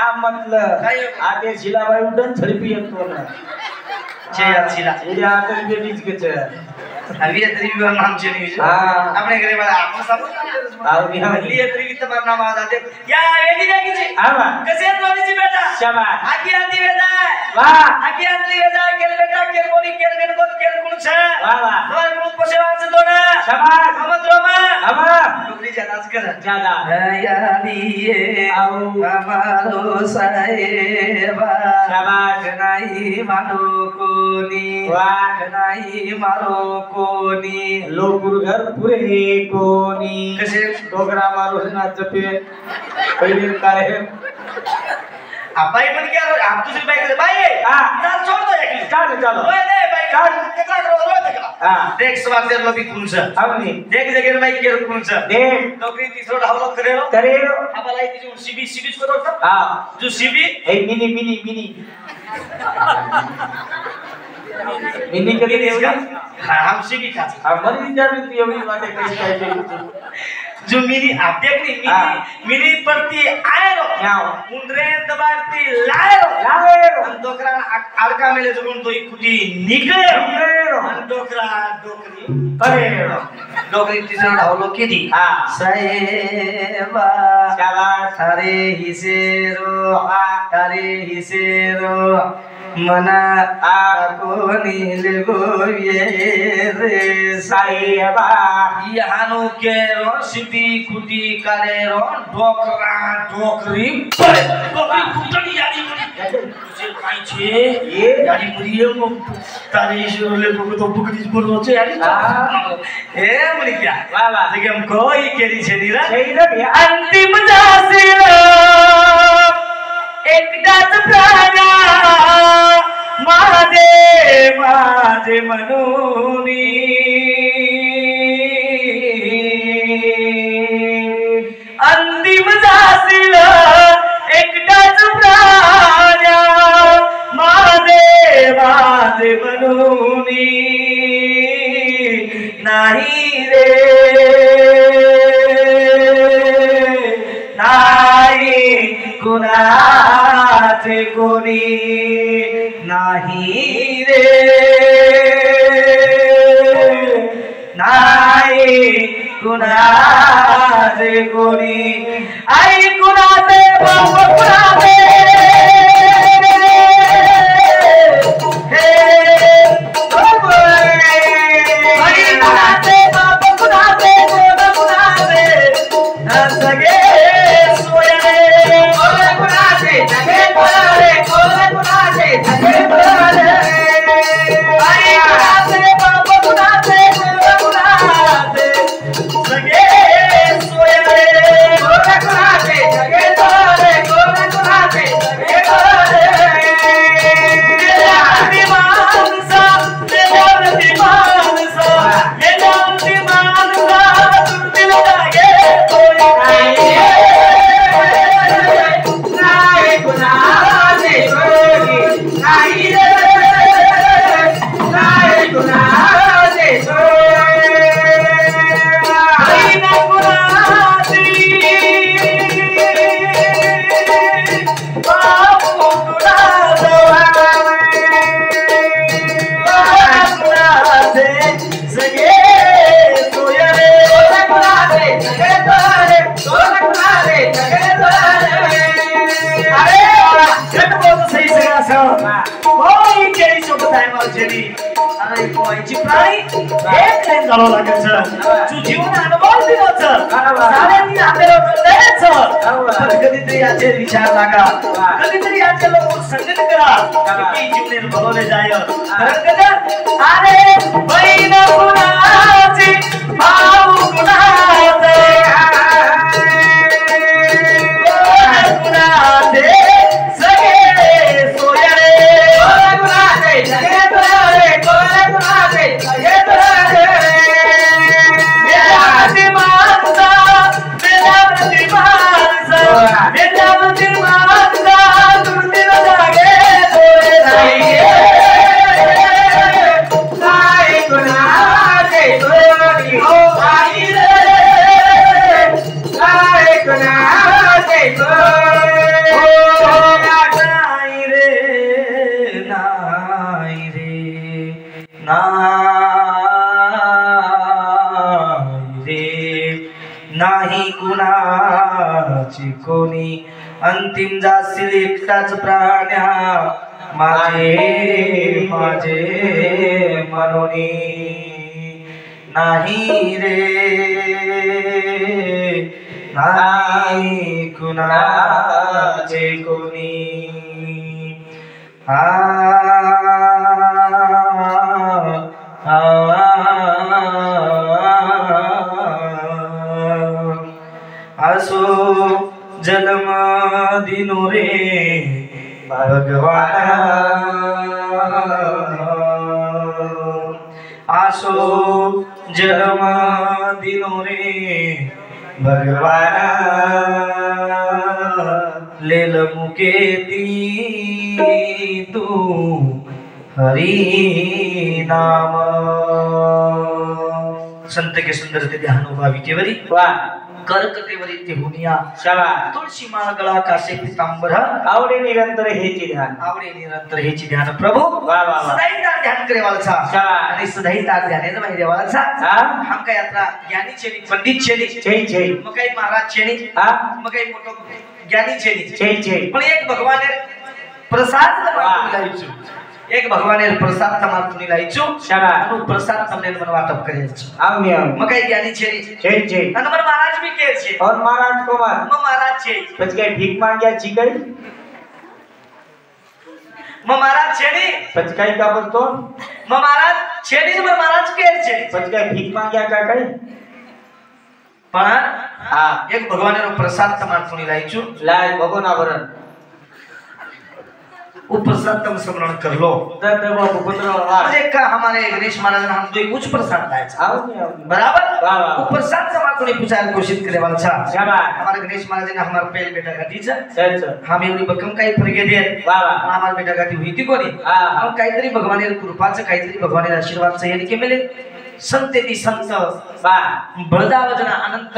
हा म्हटलं आते शिलाबाई उडन झडपी येतो ना शिला ये आता बेटीच के अभी तरी आमचे न्यूज આપણે ઘરે વાળા આપો સાબુ આવની હલ્લી તરી की તમાર નામ आ जाते या एडी बेटी जी आवा कसे रोनी जी बेटा शाबाश आकी आती बेटा वाह आकी आती बेटा केल बेटा केल बोली केल गणगोत केल कोण छे वाह वाह तुम्हारे कोण पोसेवाच दो ना शाबाश मोहम्मद रोमा आवा डुगरी ज्यादा कर ज्यादा यादिए आओ हमारो साहेबा शाबाश नहीं मानो कोनी वाह नहीं मारो कोनी लोकुर घर पुरे कोणी कसे डोगरा मारून नाचते पहिले काय अबाई पण क्या आप दूसरी बाइक से भाई हां चल छोड़ दो एक चलो चलो ओए नहीं भाई चल कितना करो रोज का हां देख सवाल तेरे लोग भी कौन सा आवनी देख जगह में के कौन सा देख नौकरी तीसरा ढावलो करे रो अब लाई थी जो सीबी को तो हां जो सीबी ए मिनी मिनी कधी इसका हम सीबी का हमारी विचारती एवढी वाटे काही काय जो मिनी आप देख नहीं मिनी प्रति आए रो उंडरे दबारती लाए रो अंदोकरा आड़का मेले जो तो खुदी निकले रो अंदोकरा डोकरी करे रो डोकरी तीसरा ढावलो की दी हां साहेबा शाबाश अरे हिसेरो मना आको नील गोये रे साहेबा यहानो के रो सिपी खुदी करे रो डोकरा डोकरी पड़े डोकरी कुटनी यानी तुझे काई छे ये यानी मुरिये मो तारे शिरोले को तो बुकरी बोलो छे यानी ए मुरी क्या वाह वाह जगे हम कोई केरी छे नीरा अंतिम जासिल एकदाच प्राणा माझे मनोनी अंतिम जासिल एकदाच प्राण्या माझे मनोनी नाही रे नाही कुणाचे कोणी नाही रे नाही कुणाचे कोणी आई कुणाचे बाप कुणाचे आई कुणाचे बाप कुणाचे कोण कुणाचे सगळे सोयरे कोण कुणाचे सगळे कोणाचे कोण कुणाचे सगळे कोणाचे आई कुणाचे बाप कुणाचे कोण कुणाचे सगळे सोयरे कोण कुणाचे सगळे सोयरे कोण कुणाचे सगळे सोयरे मेलावती माणसा मेलावती माणसा मेलावती माणसा तुझी लागे नाही कुणाचे कोणी नाही नाही कुणाचे कोणी नाही कुणाची बापू कुणाचे सगळे सोयरे कुणाचे सगळे सोयरे कुणाचे सगळे सोयरे अरे जट बोल सही सगळा कोई केली सोबत आहे माझी अरे कोईची प्राणी एक लाईन झालो लागेल तू जीवन अनुभव दिलाच साऱ्यांनी आपल्याला द्यायचं कधीतरी याचे विचार लागा कधीतरी याचे लोक संगत करा की जीवने भरवले जाय अरे बहीण कुणाची भाऊ कुणाचे कुणाचे सगळे सोयरे कुणाचे सगळे सोयरे कुणाचे सगळे सोयरे मेलावती माणसा मेलावती माणसा मेलावती माणसा तुझी लागे नाही नाही कुणाचे कोणी हो नाही रे कुणाची कोणी अंतिम जाशील एकटाच प्राण्या माझे माझे मनोनी नाही रे नाही कुणाचे कोणी असो जन्म दिनो रे भगवान आसो जन्म दिनो रे भगवान लेल मुकेती तू हरि नाम संत के सुंदर ते ध्यान उभावी केवरी कर्कटेवरी ते हुनिया शाबास तुळशी माळ गळा कासे पितांबर आवडे निरंतर हेची ध्यान आवडे निरंतर हेची ध्यान प्रभु वा वा सदाई तार ध्यान करे वालसा शाबास आणि सदाई तार ध्याने माहिती वालसा हम काय यात्रा ज्ञानी छेनी पंडित छेनी जय जय मग काही महाराज छेनी मग काही मोठो ज्ञानी छेनी जय जय पण एक भगवाने प्रसाद लायचो एक भगवाने प्रसाद तमातुनी लायचो शाबास अनु प्रसाद तमने मन वाटप करेच आम्ही मग काही ज्ञानी छेनी जय जय आणि मन महाराज भी के छे और महाराज कुमार मग महाराज छे પછી કઈ ભીખ માંગ્યા છી કઈ मग महाराज छेनी પછી કઈ કા બોલતો मग महाराज छेनी मग महाराज के छे પછી કઈ ભીખ માંગ્યા કા કઈ पण હા एक भगवाने प्रसाद तमातुनी लायचो લાય ભગવાના વરણ प्रसाद तम स्मरण कर लो तर बाबू पुत्र म्हणजे का हमारे गणेश महाराज ने हमको कुछ प्रसाद लाया आओ बराबर वाह वाह वो प्रसाद समाज ने पूछा घोषित करे वाला था शाबाश हमारे गणेश महाराज ने हमारे पहले बेटा का टीचर सच हम एवढी बकम काही फरके दे वाह वाह हमारे बेटा का ती हुई थी कोणी हां मग काहीतरी भगवाने कृपाचं काहीतरी भगवाने आशीर्वादचं याने के मिले संत ती संत बा बळदावजना अनंत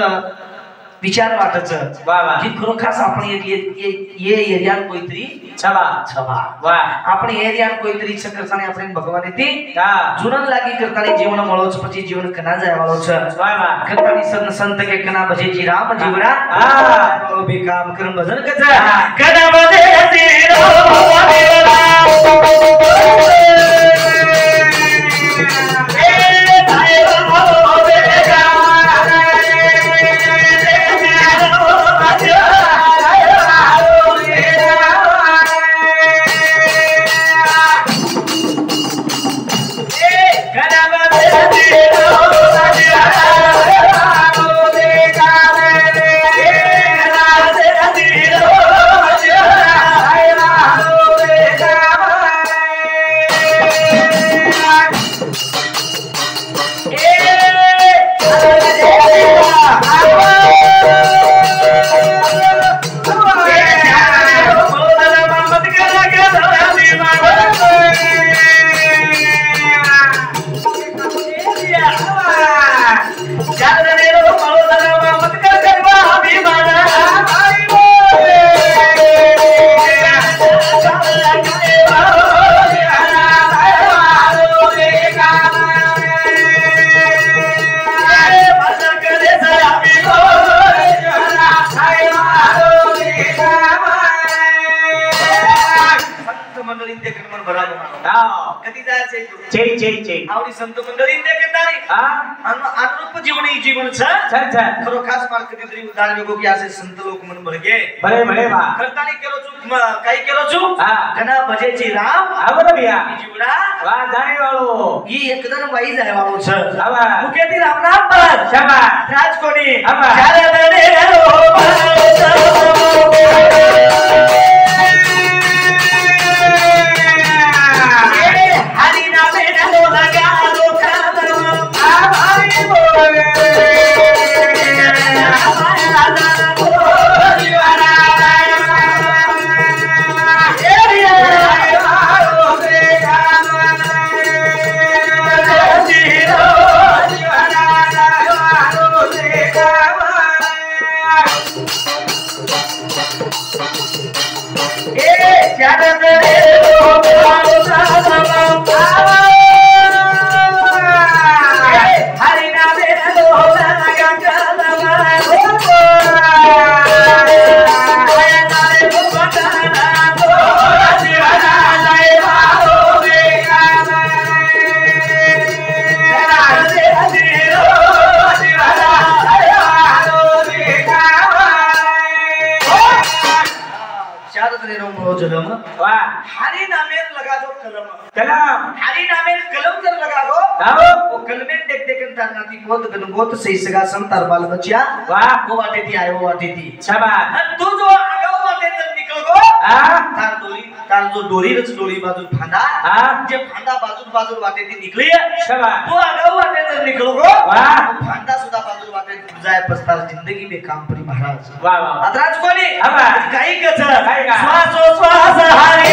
विचार वाटचं वाह वाह की खरोखास आपण ये एरिया कोईतरी छबा छबा वाह आपण एरिया कोईतरी चक्रसाने આપણે ભગવાને તી हां जुनन लागी करतानी जीवन મળોच પછી जीवन कना જાય વાળો છે वाह वाह करतानी संत के कना भजे जी राम जीवरा हां भी काम करम भजन कजा कना भजे जी जय जय जय आवडी संत मंडळी ते करतानी अनुरूप जीवन ही जीवन छ छ खरो खास मार्ग कधीतरी उदाहरण वेगो की असे संत लोक मन भरगे भले भले बा करतानी केलो छु काही केलो छु घना भजेची राम आवड बिया जीवडा वा जाणी वाळो ही एकदम वाई जाय वाळो छ आवा मुकेती राम नाम पर शाबाश राजकोणी आवा चाले बने हरि नामे नो लगा लोका आ भाई बोले हरि नामे नो लगा चार जने रो जलम वाह हरी नामेर लगा दो कलम कलम हरी नामेर कलम जर लगा दो आओ वो कलमे देख देख तार नाती गोद गनगोत सही सगा सम तार बाल बच्चा वाह वो वाटे थी आयो वाटे थी शाबाश तू जो आगाऊ वाटे जर निकल गो हां तार जो डोरी रच डोरी बाजू फांदा हां जे फांदा बाजू वाटे थी निकली है शाबाश तू आगाऊ वाटे जर निकल गो वाह फांदा सुद्धा बाजू वाटे जाय पस्तार जिंदगी में काम परी महाराज वाह वाह अतराज कोणी हां काही कच काय का श्वासो श्वास हारी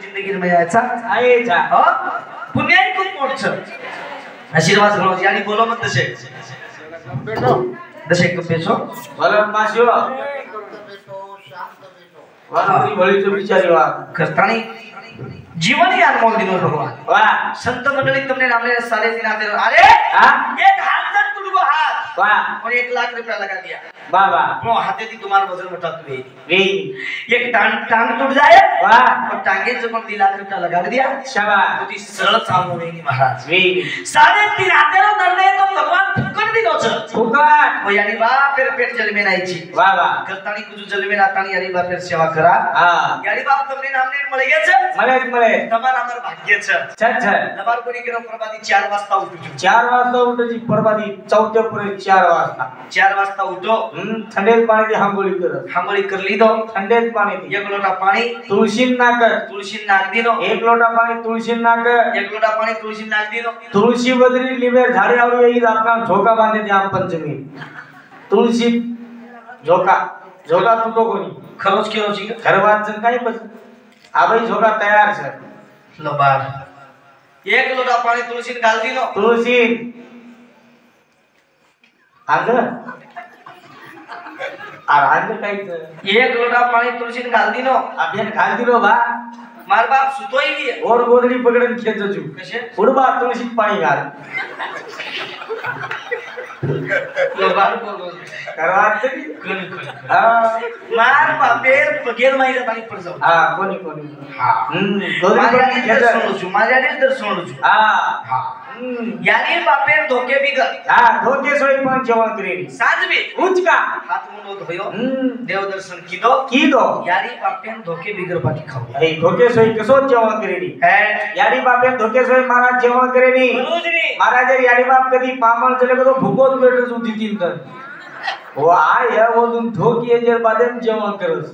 जिंदगी में यायचा आयचा हो पुण्याई खूप मोठं आशीर्वाद घ्यायची आणि बोलो मग तसे तसे कपेचो बोलो पाशो वाली भली तो विचारी वा करतानी जीवन ही अनमोल दिनो भगवान वाह संत मंडळी तुमने नामले सारे दिन आते अरे हां एक हाथ तक तुमको हाथ वाह और 1 लाख रुपया लगा दिया बाबा वो हाथे थी तुम्हारा वजन उठा तू वे एक टांग टूट जाए वाह और टांगे जब 2 लाख रुपया लगा दिया शाबाश तो ती सरळ सामो नहीं महाराज वे 3.5 हातेरो निर्णय तो भगवान फुकट दिनो छ फुकट वो यानी बा फिर पेट जल में नाहीची वाह वाह करतानी कुछ जल में नातानी यानी बा फिर सेवा करा हां यानी बाप तुमने नामने मळे गेच मळे તમારા અમર ભાગ્ય છે छ તમાર કોની કેરો પ્રભાતી 4 વાજતા ઉઠું છું 4 વાजता उठायची परबादी चौथ्या पुरे 4 वाजता 4 वाजता उठो थंडेत पाणी हांगोळी करत हांगोळी करली दो थंडेत पाणी 1 लोटा पाणी तुळशीन नाक तुळशी नाग दिनो 1 लोटा पाणी तुळशीन नाक 1 लोटा पाणी तुळशी नाग दिनो तुळशी बदरी लिवेर झाडे आवडी येई आपला झोका बांधे त्या पंचमी तुळशी झोका झोका तुटो कोणी खरोच केरोची घरवात जण काय बस आबाई झोका तयार છે लबार 1 लोटा पाणी तुळशीन घाल दिनो तुळशी आग आरांग कायचं 1 लोटा पाणी तुळशीन घाल दिनो अभियान घाल दिलो बा मार बाप सुतोई गे और गोदडी पकडन खेचजू कशे उडबा तुळशीत पाणी घाल लबार बोलो करवाच कोणी मार बापेर बगेर माईला पाणी पड जाऊ कोणी गोदडी पकडन खेच माझ्या दर्शन हा यानी बापेर धोके बिगर धोके सोई पण जेवण करेली सांज बी उचका हाथ मुंडो धोयो देव दर्शन की दो यानी बापेर धोके बिगर पाठी खाऊ ए धोके सोई कसो जेवण करेली यानी बापेर धोके सोई महाराज जेवण करेली महाराज यानी बाप कधी पामण चले तो भूकोच भेटच होती तीन तर वो आय बोलून धोके जर बादेम जेवण करस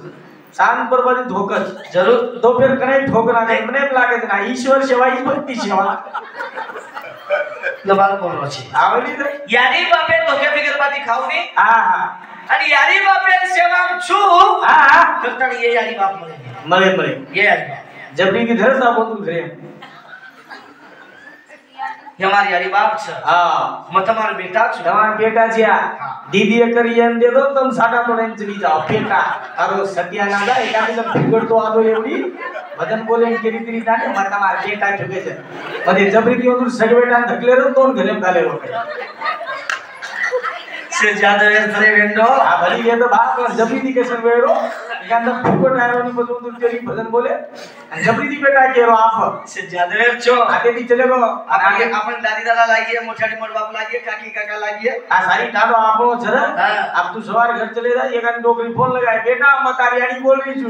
सांग परबादी धोकच जरूर तो फिर कने ठोकना नाही मने लागत ना ईश्वर सेवा ही भक्ती सेवा लबार बोलो छी आवली तर यानी बापेर धोके बिगर पाठी खाऊ नी हा आणि यानी बापेर सेवा छु हा करता ये यानी बाप मळे ये यानी बाप जबरी की धर सा बोल घरे हमारी यानी बाप छ हां मत हमार बेटा छ તમાર બેટા છે દીદી કરી એમ દે દો તમ સાડા તોડે ચલી જાઓ બેટા આરો સત્યા ના જાય કામી તો ફિગર તો આદો એવડી ભજન બોલે કે રીતિ રીતા ને મત તમાર બેટા જગે છે પછી જબરી થી ઓલું સગવેટા ધકલે રો તોન ઘરે ગાલે રો से ज्यादा वेळ तरे वेंडो आ भली ये तो बाप जबरी दी केसन वेरो एकांत फुको टायरो नि बजून तू तेरी भजन बोले जबरी दी बेटा केरो आप से ज्यादा वेळ छो आते दी चले गो आगे आपण दादी दादा लागिए मोठाडी मोठ बाप लागिए काकी काका लागिए आ सारी टाडो आपो जरा अब तू सवार घर चले जा एकांत डोकरी फोन लगाए बेटा मतारी आड़ी बोल रही छु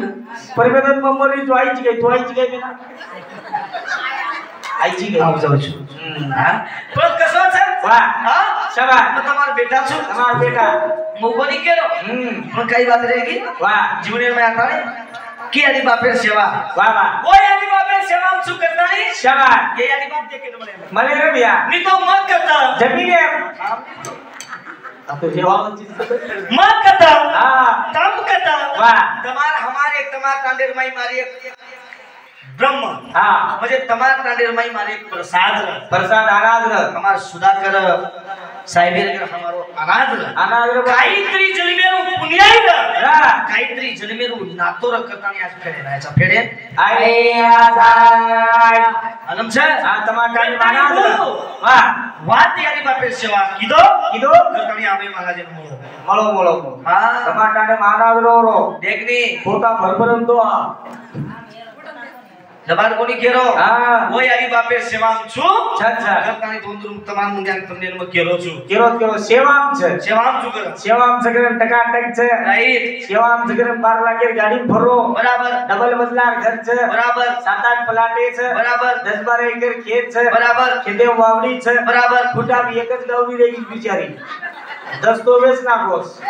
परमेदन मम्मरी जो आई छी गई तो आई छी गई बेटा आई छी गई आव जाऊ छु हां पण कसं छ वाह हां शाबाश मैं तुम्हारा बेटा छु हमारा बेटा मुगोनी केरो पण काही बात रहेगी वाह जीवनेर में आता है की आदि बापेर सेवा वाह वाह कोई आदि बापेर सेवा हम छु करता नहीं शाबाश ये आदि बाप देखे न मले रे भैया नहीं तो मत करता जमीन है अब तो सेवा मत करता हां काम करता वाह हमारे तमार तांडेर माई मारी एक ब्रह्म हां म्हणजे तमार तांडेर माई मारी एक प्रसाद अनाज हमार सुधाकर साहेबेर हमारो अनाज काहीतरी जन्मेरू पुण्याई काहीतरी जन्मेरू नातो रखतानी आज फेडायचा फेडे आई आजाय आलम छ हां टमाटर अनाज वाह वात यानी बापे सेवा किदो करतानी आवे महाराज मळो हां टमाटर अनाज रो देखनी पोता भरभरून तो जबान कोणी केरो हां वो यानी बापे सेवा छु अच्छा करतानी दोन तमाम मुंद्यान तमनेल म केलो छु केरो सेवाम छ कर सेवाम सगळं टकाटक छ राईट सेवाम सगळं 12 लाख गाडी भरो बराबर डबल मजला घर छ बराबर 7-8 प्लाटे छ बराबर 10-12 एकर खेत छ बराबर खेते वावडी छ बराबर फुटा भी एकच गावडी रेगी बिचारी दस्तोवेज नाकोस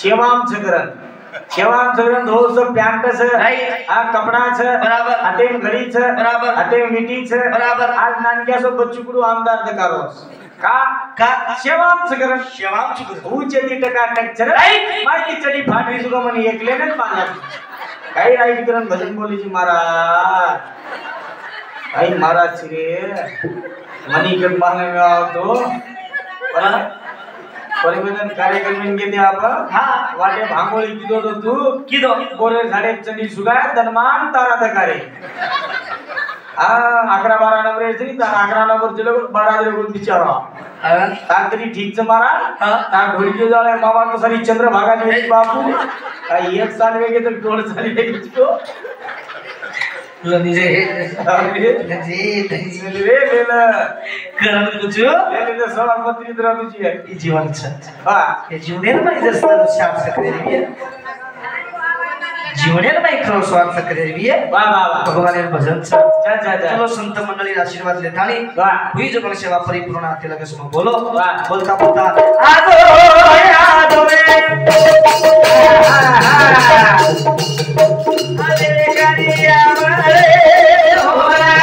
सेवाम सगळं धोस पैंट से राइट आ कपड़ा से बराबर हाथे में घड़ी से बराबर हाथे में मिट्टी से बराबर आज नानक्या सो बच्चुकुडू आमदार दकारो का सेवाम से ऊ चली टका टक छ राइट माई चली फाटरी सुको मनी एकले न पाला काही राइट करन भजन बोली जी महाराज भाई महाराज श्री मनी के मांगने में आओ तो परिवर्तन कार्यक्रम घेते आपण हां वाटे भांगोळी किदो गोरे झाडे चंडी सुगाय धनमान तारा दकारे हां 11-12 नंबर येतरी 11 नंबर जिलो 12 रे गुण बिचारा हां तांतरी ठीक छ मारा हां ता ढोलकी जाळे मामा तो सारी चंद्रभागा जी बापू काय एक साल वेगे तो डोळ साली वेगे तो लनीजे जी रे लेला करन कुछ लेले सभापती द्र तुझी आहे जीवन छ हां हे जीवनेर में जसं शाप सकरेवी जीवनेर में खरो स्वार्थ सकरेवी वाह भगवानेर भजन छ जा चलो संत मंडळी आशीर्वाद लेतानी हुई जो कोण सेवा परिपूर्ण आते लगे सम बोलो बोलता आगो याद में अरे गरिया मरे हो रे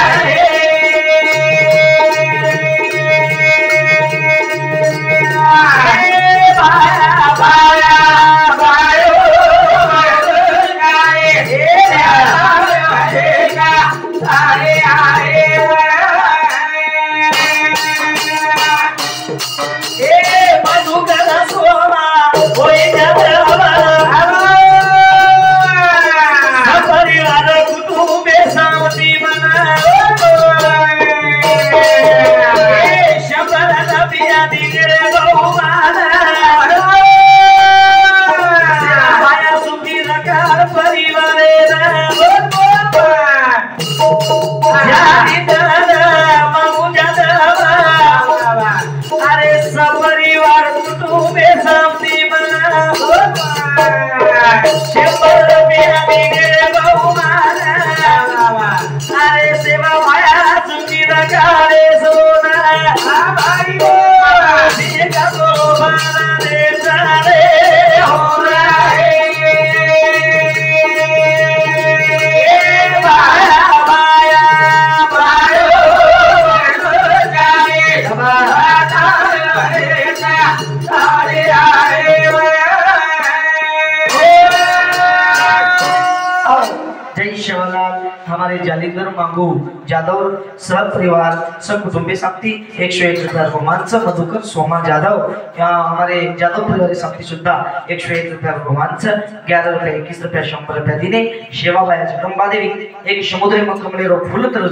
हमारे जालिंदर मांगू जादव सब परिवार सब कुटुंबी साथी 101 रुपया रोमांच मधुकर सोमा जाधव हमारे जादव परिवार साथी सुद्धा 101 रुपया रोमांच 11 रुपये 21 रुपया 100 रुपया दिने सेवा बाया जगदंबा देवी एक समुद्र मकमले रो फुल तर